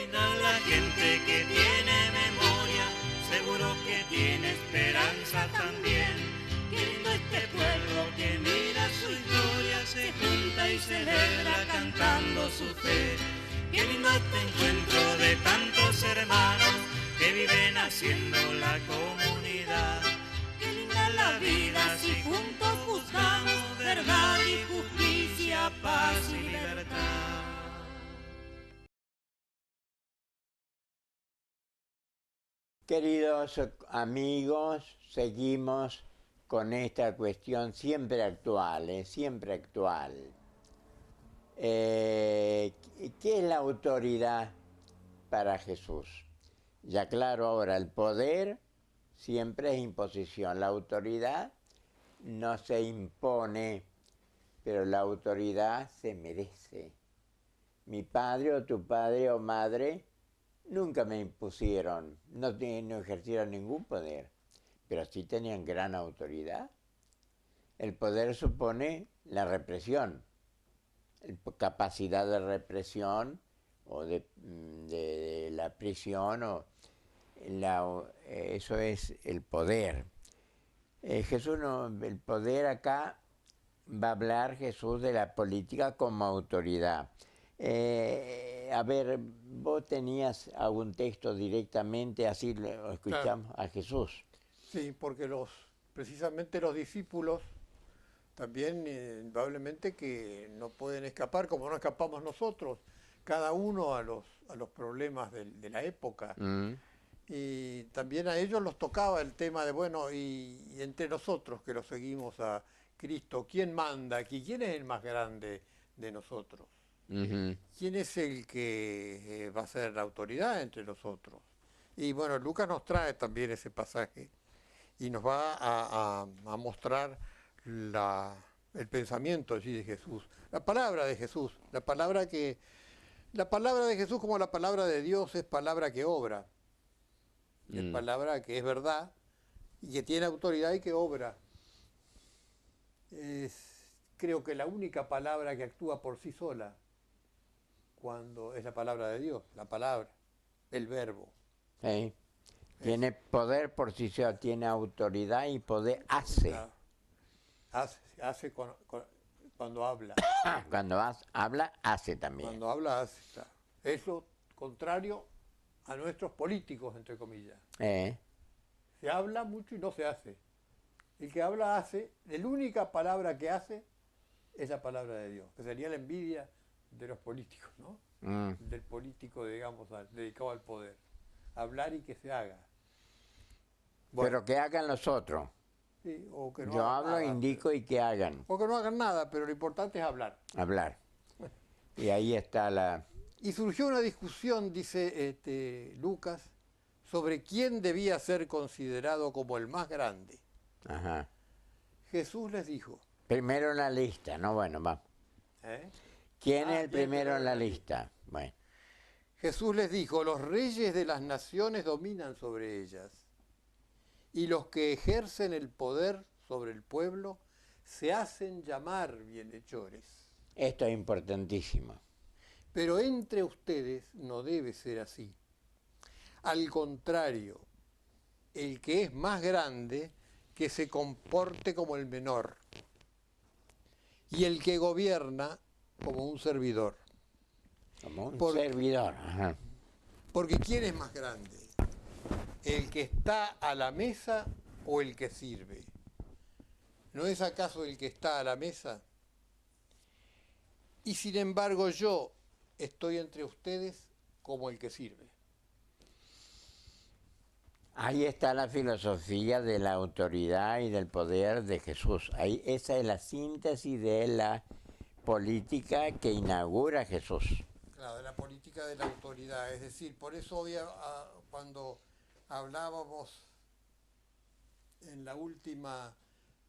final la gente que tiene memoria, seguro que tiene esperanza también. Qué lindo este pueblo que mira su historia, se junta y celebra cantando su fe. Qué lindo este encuentro de tantos hermanos que viven haciendo la comunidad. Qué linda la vida si juntos buscamos verdad y justicia, paz y libertad. Queridos amigos, seguimos con esta cuestión siempre actual, siempre actual. ¿Qué es la autoridad para Jesús? Ya claro, ahora el poder siempre es imposición. La autoridad no se impone, pero la autoridad se merece. Mi padre o tu padre o madre nunca me impusieron, no ejercieron ningún poder, pero sí tenían gran autoridad. El poder supone la represión, capacidad de represión o de la prisión, eso es el poder. Jesús no, el poder acá va a hablar Jesús de la política como autoridad. A ver, vos tenías algún texto directamente, así lo escuchamos a Jesús. Sí, porque precisamente los discípulos también indudablemente que no pueden escapar, como no escapamos nosotros, cada uno a los problemas de la época. Y también a ellos los tocaba el tema de, bueno, y entre nosotros que lo seguimos a Cristo, ¿quién manda aquí? ¿Quién es el más grande de nosotros? ¿Quién es el que va a ser la autoridad entre nosotros? Y bueno, Lucas nos trae también ese pasaje y nos va a mostrar el pensamiento allí de Jesús, la palabra de Jesús, la palabra de Jesús como la palabra de Dios es palabra que obra, es palabra que es verdad y que tiene autoridad y que obra. Creo que la única palabra que actúa por sí sola cuando es la palabra de Dios, la palabra, el verbo. Sí. Tiene poder por sí sola, tiene autoridad y poder hace. Hace cuando habla. Cuando habla, hace también. Cuando habla, hace. Claro. Es lo contrario a nuestros políticos, entre comillas. Se habla mucho y no se hace. El que habla hace, la única palabra que hace es la palabra de Dios, que sería la envidia de los políticos, ¿no? Del político, digamos, dedicado al poder. Hablar y que se haga. Bueno, pero que hagan los otros. Sí, o que no yo hagan hablo, nada, indico y que hagan. O que no hagan nada, pero lo importante es hablar. Hablar. Y ahí está la... Y surgió una discusión, dice Lucas, sobre quién debía ser considerado como el más grande. Ajá. Jesús les dijo. Primero en la lista, ¿no? Bueno, va. ¿Quién es el primero en la lista? Bueno. Jesús les dijo, los reyes de las naciones dominan sobre ellas, y los que ejercen el poder sobre el pueblo se hacen llamar bienhechores. Esto es importantísimo. Pero entre ustedes no debe ser así. Al contrario, el que es más grande, que se comporte como el menor, y el que gobierna como un servidor. Como un servidor. Ajá. Porque ¿quién es más grande? ¿El que está a la mesa o el que sirve? ¿No es acaso el que está a la mesa? Y sin embargo yo estoy entre ustedes como el que sirve. Ahí está la filosofía de la autoridad y del poder de Jesús. Esa es la síntesis de la política que inaugura Jesús. Claro, de la política de la autoridad. Es decir, por eso cuando hablábamos en la última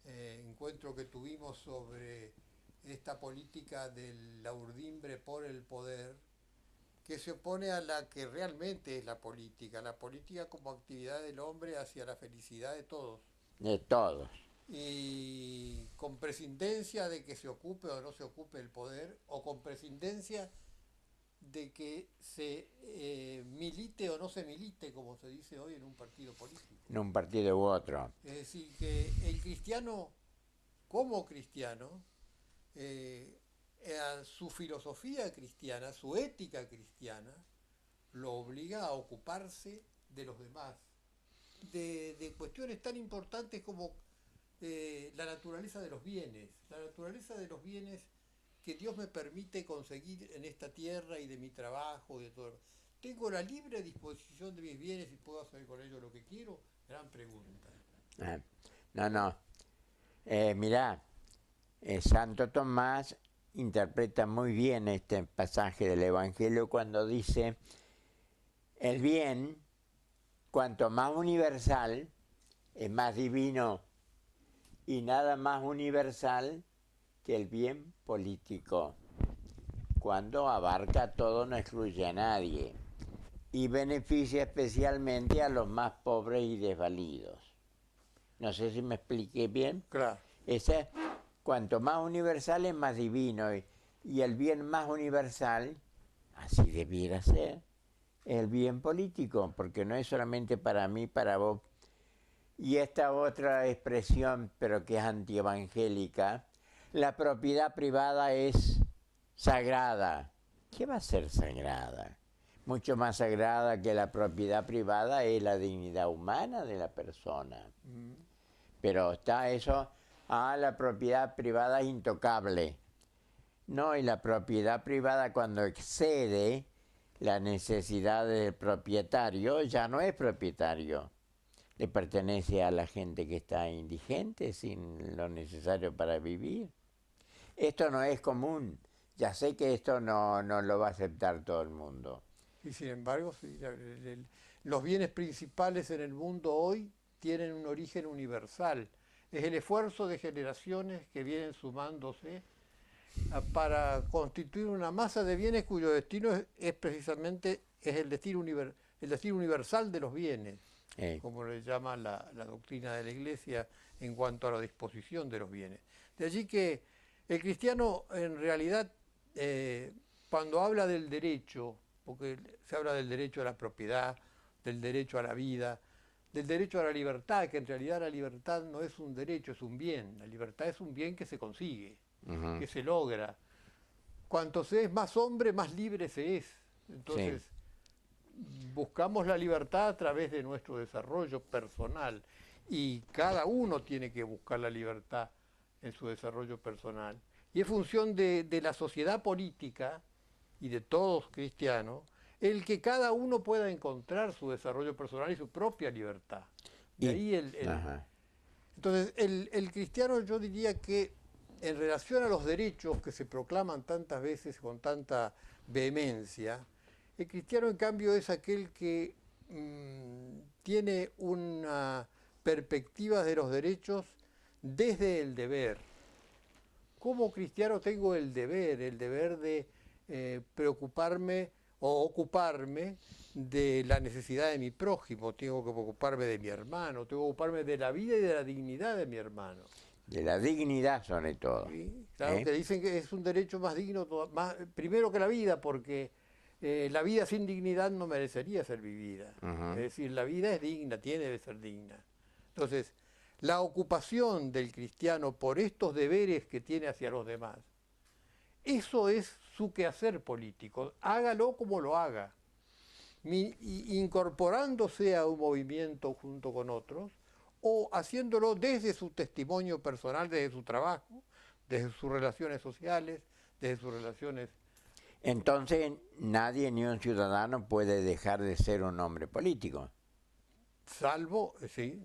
encuentro que tuvimos sobre esta política de la urdimbre por el poder, que se opone a la que realmente es la política como actividad del hombre hacia la felicidad de todos. De todos. Y con prescindencia de que se ocupe o no se ocupe el poder, o con prescindencia de que se milite o no se milite, como se dice hoy, en un partido político. En un partido u otro. Es decir, que el cristiano, como cristiano, a su filosofía cristiana, su ética cristiana, lo obliga a ocuparse de los demás, de cuestiones tan importantes como la naturaleza de los bienes, que Dios me permite conseguir en esta tierra y de mi trabajo y de todo. ¿Tengo la libre disposición de mis bienes y puedo hacer con ellos lo que quiero? Gran pregunta. No. Mirá, Santo Tomás interpreta muy bien este pasaje del Evangelio cuando dice: el bien, cuanto más universal, es más divino, y nada más universal que el bien político, cuando abarca todo, no excluye a nadie, y beneficia especialmente a los más pobres y desvalidos. No sé si me expliqué bien. Claro. Cuanto más universal es más divino, y el bien más universal, así debiera ser, es el bien político, porque no es solamente para mí, para vos. Y esta otra expresión, pero que es antievangélica: la propiedad privada es sagrada. ¿Qué va a ser sagrada? Mucho más sagrada que la propiedad privada es la dignidad humana de la persona. Pero está eso, la propiedad privada es intocable. No, y la propiedad privada, cuando excede la necesidad del propietario, ya no es propietario. Le pertenece a la gente que está indigente, sin lo necesario para vivir. Esto no es común. Ya sé que esto no lo va a aceptar todo el mundo. Y sin embargo, sí, los bienes principales en el mundo hoy tienen un origen universal. Es el esfuerzo de generaciones que vienen sumándose para constituir una masa de bienes cuyo destino es precisamente el destino universal de los bienes, como le llama la doctrina de la Iglesia en cuanto a la disposición de los bienes. De allí que el cristiano, en realidad, cuando habla del derecho, porque se habla del derecho a la propiedad, del derecho a la vida, del derecho a la libertad, que en realidad la libertad no es un derecho, es un bien. La libertad es un bien que se consigue, que se logra. Cuanto se es más hombre, más libre se es. Entonces, buscamos la libertad a través de nuestro desarrollo personal, y cada uno tiene que buscar la libertad en su desarrollo personal. Y es función de la sociedad política y de todos cristianos el que cada uno pueda encontrar su desarrollo personal y su propia libertad. De ahí Entonces, el cristiano, yo diría que en relación a los derechos que se proclaman tantas veces con tanta vehemencia, el cristiano, en cambio, es aquel que tiene una perspectiva de los derechos desde el deber. Como cristiano tengo el deber de preocuparme o ocuparme de la necesidad de mi prójimo, tengo que ocuparme de mi hermano, tengo que ocuparme de la vida y de la dignidad de mi hermano. De la dignidad sobre todo. Sí, claro, que dicen que es un derecho más digno, primero que la vida, porque la vida sin dignidad no merecería ser vivida. Es decir, la vida es digna, tiene que ser digna. Entonces, la ocupación del cristiano por estos deberes que tiene hacia los demás, eso es su quehacer político, hágalo como lo haga, incorporándose a un movimiento junto con otros, o haciéndolo desde su testimonio personal, desde su trabajo, desde sus relaciones sociales, desde sus relaciones... Entonces, nadie, ni un ciudadano, puede dejar de ser un hombre político. Salvo,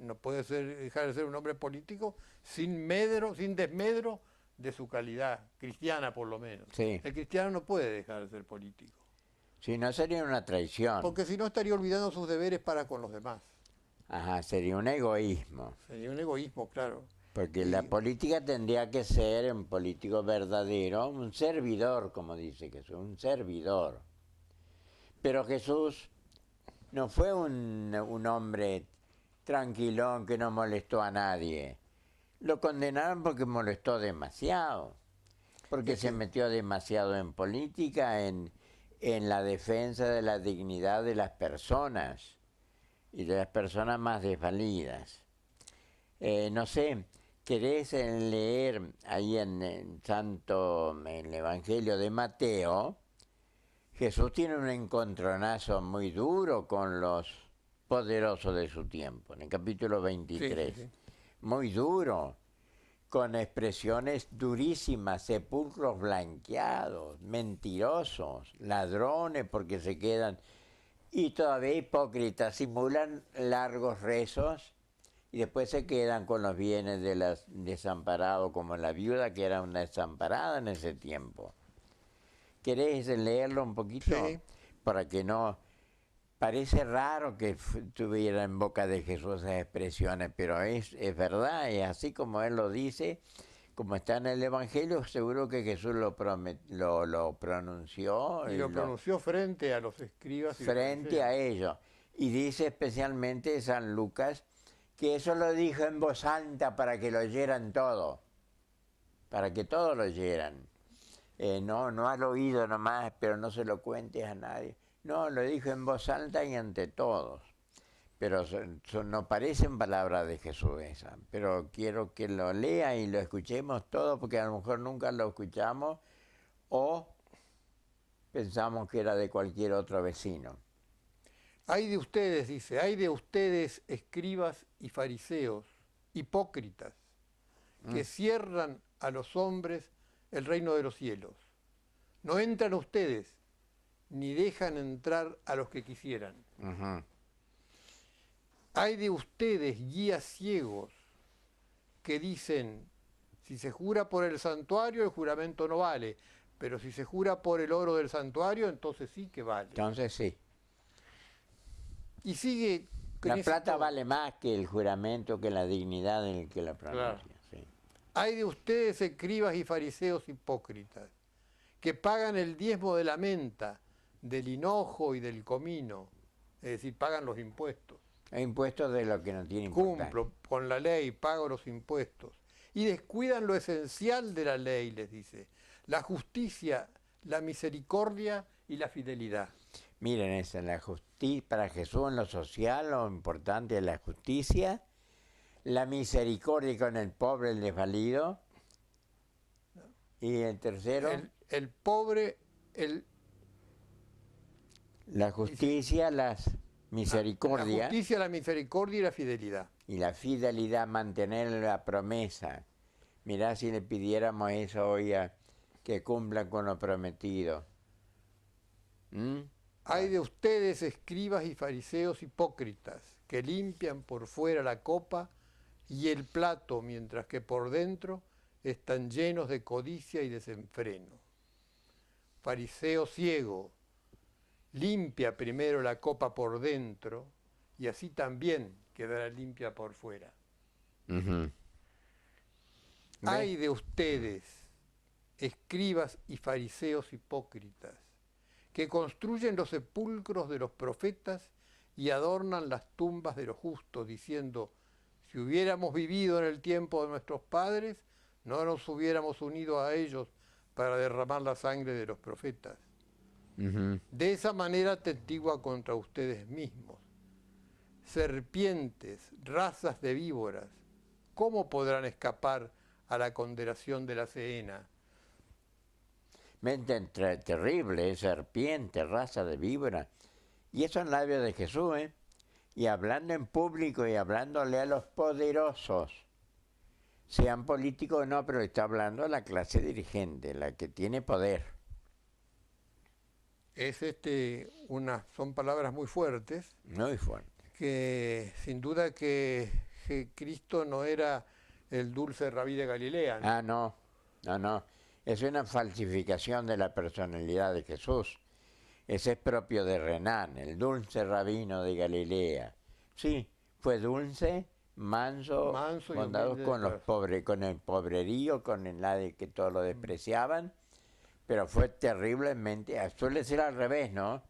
no puede dejar de ser un hombre político sin desmedro de su calidad cristiana, por lo menos. Sí. El cristiano no puede dejar de ser político. Si no, sería una traición. Porque si no, estaría olvidando sus deberes para con los demás. Sería un egoísmo. Sería un egoísmo, claro. Porque la política tendría que ser, un político verdadero, un servidor, como dice Jesús, un servidor. Pero Jesús no fue un hombre tranquilón que no molestó a nadie. Lo condenaron porque molestó demasiado, porque se metió demasiado en política, en en la defensa de la dignidad de las personas y de las personas más desvalidas. No sé, ¿querés leer ahí en el Evangelio de Mateo? Jesús tiene un encontronazo muy duro con los poderosos de su tiempo, en el capítulo 23. Sí. Muy duro, con expresiones durísimas, sepulcros blanqueados, mentirosos, ladrones porque se quedan, y todavía hipócritas, simulan largos rezos y después se quedan con los bienes de las desamparados, como la viuda que era una desamparada en ese tiempo. ¿Querés leerlo un poquito? Sí. Para que no... Parece raro que tuviera en boca de Jesús esas expresiones, pero es verdad, es así como Él lo dice, como está en el Evangelio, seguro que Jesús lo pronunció. Y lo pronunció frente a los escribas y frente a ellos. Y dice especialmente San Lucas que eso lo dijo en voz alta para que lo oyeran todo, para que todos lo oyeran. No al oído nomás, pero no se lo cuentes a nadie. No, lo dijo en voz alta y ante todos. Pero no parecen palabras de Jesús esas. Pero quiero que lo lea y lo escuchemos todos, porque a lo mejor nunca lo escuchamos o pensamos que era de cualquier otro vecino. Hay de ustedes, dice, hay de ustedes, escribas y fariseos, hipócritas, que cierran a los hombres el reino de los cielos. No entran ustedes, ni dejan entrar a los que quisieran. Hay de ustedes, guías ciegos, que dicen, si se jura por el santuario, el juramento no vale, pero si se jura por el oro del santuario, entonces sí que vale. Entonces sí. Y sigue... La plata vale más que el juramento, que la dignidad en el que la pronuncia. Claro. Sí. Hay de ustedes, escribas y fariseos hipócritas, que pagan el diezmo de la menta, del hinojo y del comino, es decir, pagan los impuestos. Hay impuestos de lo que no tiene importancia. Cumplo con la ley, pago los impuestos. Y descuidan lo esencial de la ley, les dice, la justicia, la misericordia y la fidelidad. Miren, esa, la justicia, para Jesús en lo social, lo importante es la justicia, la misericordia con el pobre, el desvalido, y el tercero... El pobre, la justicia, la misericordia. La justicia, la misericordia y la fidelidad. Y la fidelidad, mantener la promesa. Mirá si le pidiéramos eso hoy a que cumplan con lo prometido. Hay de ustedes, escribas y fariseos hipócritas, que limpian por fuera la copa y el plato, mientras que por dentro están llenos de codicia y desenfreno. Fariseo ciego, limpia primero la copa por dentro y así también quedará limpia por fuera. Hay de ustedes, escribas y fariseos hipócritas, que construyen los sepulcros de los profetas y adornan las tumbas de los justos, diciendo, si hubiéramos vivido en el tiempo de nuestros padres, no nos hubiéramos unido a ellos para derramar la sangre de los profetas. De esa manera atestigua contra ustedes mismos. Serpientes, razas de víboras, ¿cómo podrán escapar a la condenación de la Gehenna? Mente terrible, serpiente, raza de víbora. Y eso en labios de Jesús, ¿eh? Y hablando en público y hablándole a los poderosos, sean políticos o no, pero está hablando a la clase dirigente, la que tiene poder. Es son palabras muy fuertes. Muy fuerte. Que sin duda que Cristo no era el dulce rabí de Galilea, ¿no? No. Es una falsificación de la personalidad de Jesús. Ese es propio de Renan, el dulce rabino de Galilea. Sí, fue dulce, manso bondadoso con los pobres, con el pobrerío, con el nadie que todos lo despreciaban, pero fue terriblemente, suele ser al revés, ¿no?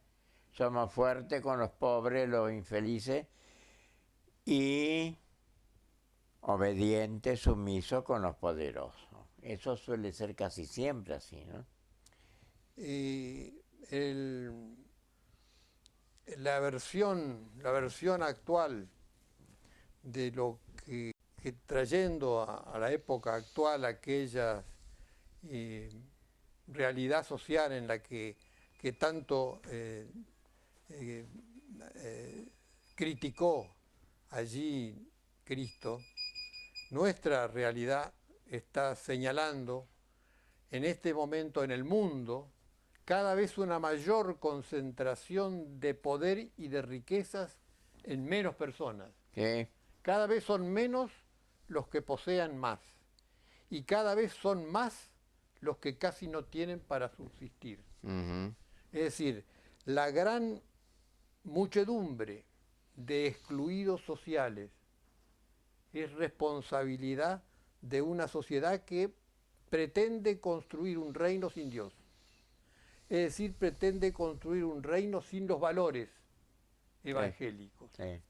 Somos fuertes con los pobres, los infelices, y obedientes, sumisos con los poderosos. Eso suele ser casi siempre así, ¿no? la versión actual de lo que trayendo a la época actual aquella realidad social en la que tanto criticó allí Cristo, nuestra realidad está señalando en este momento en el mundo cada vez una mayor concentración de poder y de riquezas en menos personas. Sí. Cada vez son menos los que posean más y cada vez son más los que casi no tienen para subsistir. Ujú. Es decir, la gran muchedumbre de excluidos sociales es responsabilidad de una sociedad que pretende construir un reino sin Dios. Es decir, pretende construir un reino sin los valores evangélicos. Sí.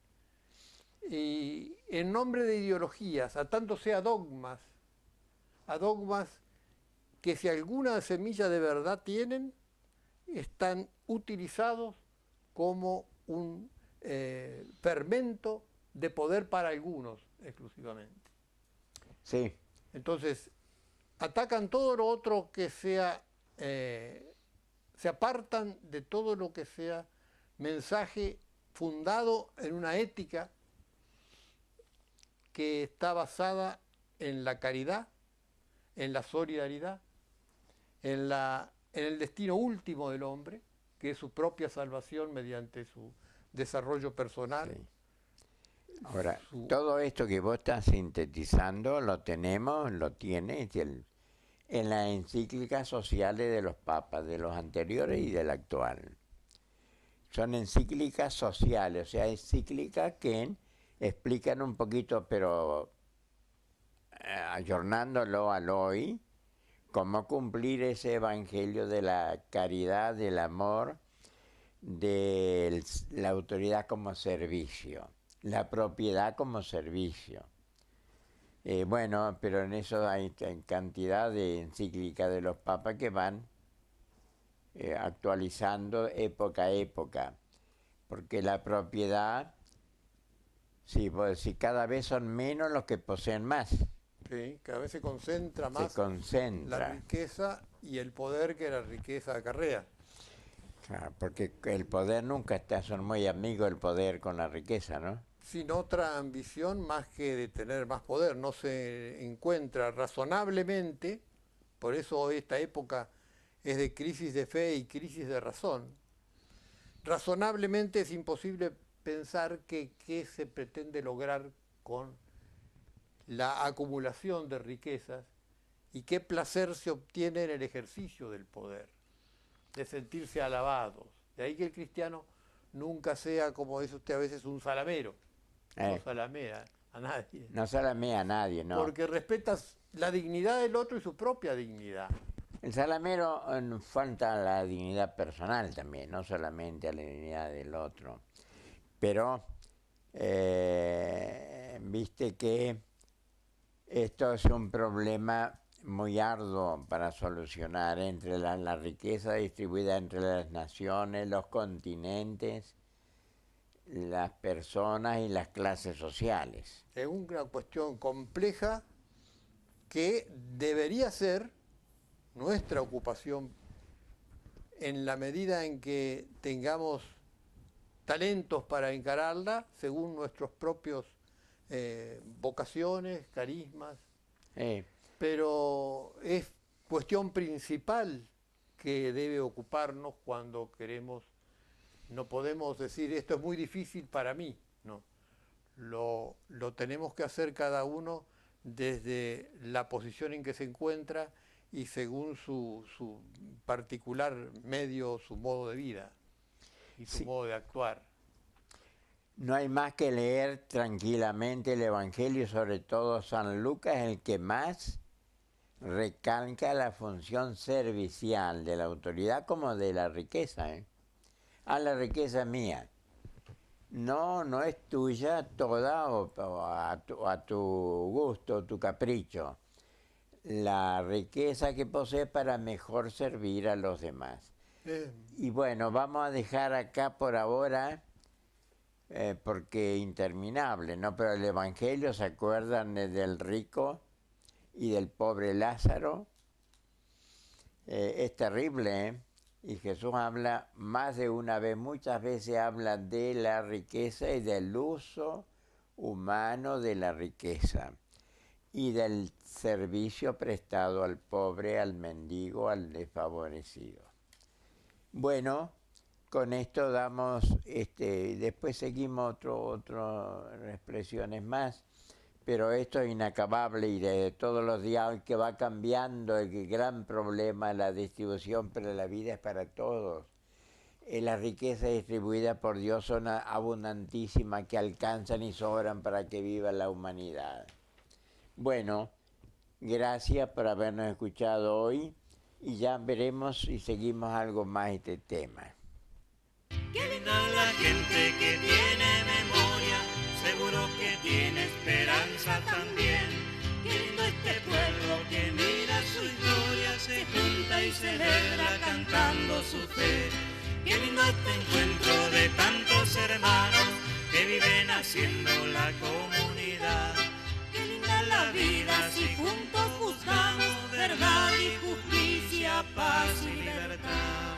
Y en nombre de ideologías, atándose a dogmas que si alguna semilla de verdad tienen, están utilizados como un fermento de poder para algunos exclusivamente. Sí. Entonces, atacan todo lo otro que sea, se apartan de todo lo que sea mensaje fundado en una ética que está basada en la caridad, en la solidaridad, en el destino último del hombre, que es su propia salvación mediante su desarrollo personal. Sí. Ahora, todo esto que vos estás sintetizando lo tienes en las encíclicas sociales de los papas, de los anteriores y del actual. Son encíclicas sociales, o sea, encíclicas que explican un poquito, pero ayornándolo al hoy, cómo cumplir ese evangelio de la caridad, del amor, de la autoridad como servicio, la propiedad como servicio. Bueno, pero en eso hay cantidad de encíclicas de los papas que van actualizando época a época, porque la propiedad, si cada vez son menos los que poseen más. Sí, cada vez se concentra más la riqueza y el poder que la riqueza acarrea. Claro, porque el poder nunca son muy amigos el poder con la riqueza, ¿no? Sin otra ambición más que de tener más poder, no se encuentra razonablemente, por eso esta época es de crisis de fe y crisis de razón. Razonablemente es imposible pensar qué se pretende lograr con la acumulación de riquezas y qué placer se obtiene en el ejercicio del poder, de sentirse alabados. De ahí que el cristiano nunca sea, como dice usted a veces, un salamero. No salamea a nadie. No salamea a nadie, no. Porque respetas la dignidad del otro y su propia dignidad. El salamero falta la dignidad personal también, no solamente a la dignidad del otro. Pero, viste que esto es un problema muy arduo para solucionar entre la riqueza distribuida entre las naciones, los continentes, las personas y las clases sociales. Es una cuestión compleja que debería ser nuestra ocupación en la medida en que tengamos talentos para encararla según nuestros propios vocaciones, carismas. Pero es cuestión principal que debe ocuparnos cuando queremos. No podemos decir, esto es muy difícil para mí, no. Lo tenemos que hacer cada uno desde la posición en que se encuentra y según su particular medio, su modo de vida y su modo de actuar. No hay más que leer tranquilamente el Evangelio, sobre todo San Lucas, el que más recalca la función servicial de la autoridad como de la riqueza. La riqueza es mía. No es tuya toda o a tu gusto, tu capricho. La riqueza que posees para mejor servir a los demás. Y bueno, vamos a dejar acá por ahora, porque interminable, ¿no? Pero el Evangelio, ¿se acuerdan del rico y del pobre Lázaro? Es terrible, ¿eh? Y Jesús habla más de una vez, muchas veces habla de la riqueza y del uso humano de la riqueza y del servicio prestado al pobre, al mendigo, al desfavorecido. Bueno, con esto damos, después seguimos otras expresiones más, pero esto es inacabable y de todos los días que va cambiando, el gran problema, la distribución, pero la vida es para todos. Las riquezas distribuidas por Dios son abundantísimas, que alcanzan y sobran para que viva la humanidad. Bueno, gracias por habernos escuchado hoy y ya veremos si seguimos algo más este tema. Qué linda la gente que tiene memoria, seguro que tiene esperanza también. Qué lindo este pueblo que mira su historia, se junta y celebra cantando su fe. Qué lindo este encuentro de tantos hermanos que viven haciendo la comunidad. Qué linda la vida si juntos buscamos verdad y justicia, paz y libertad.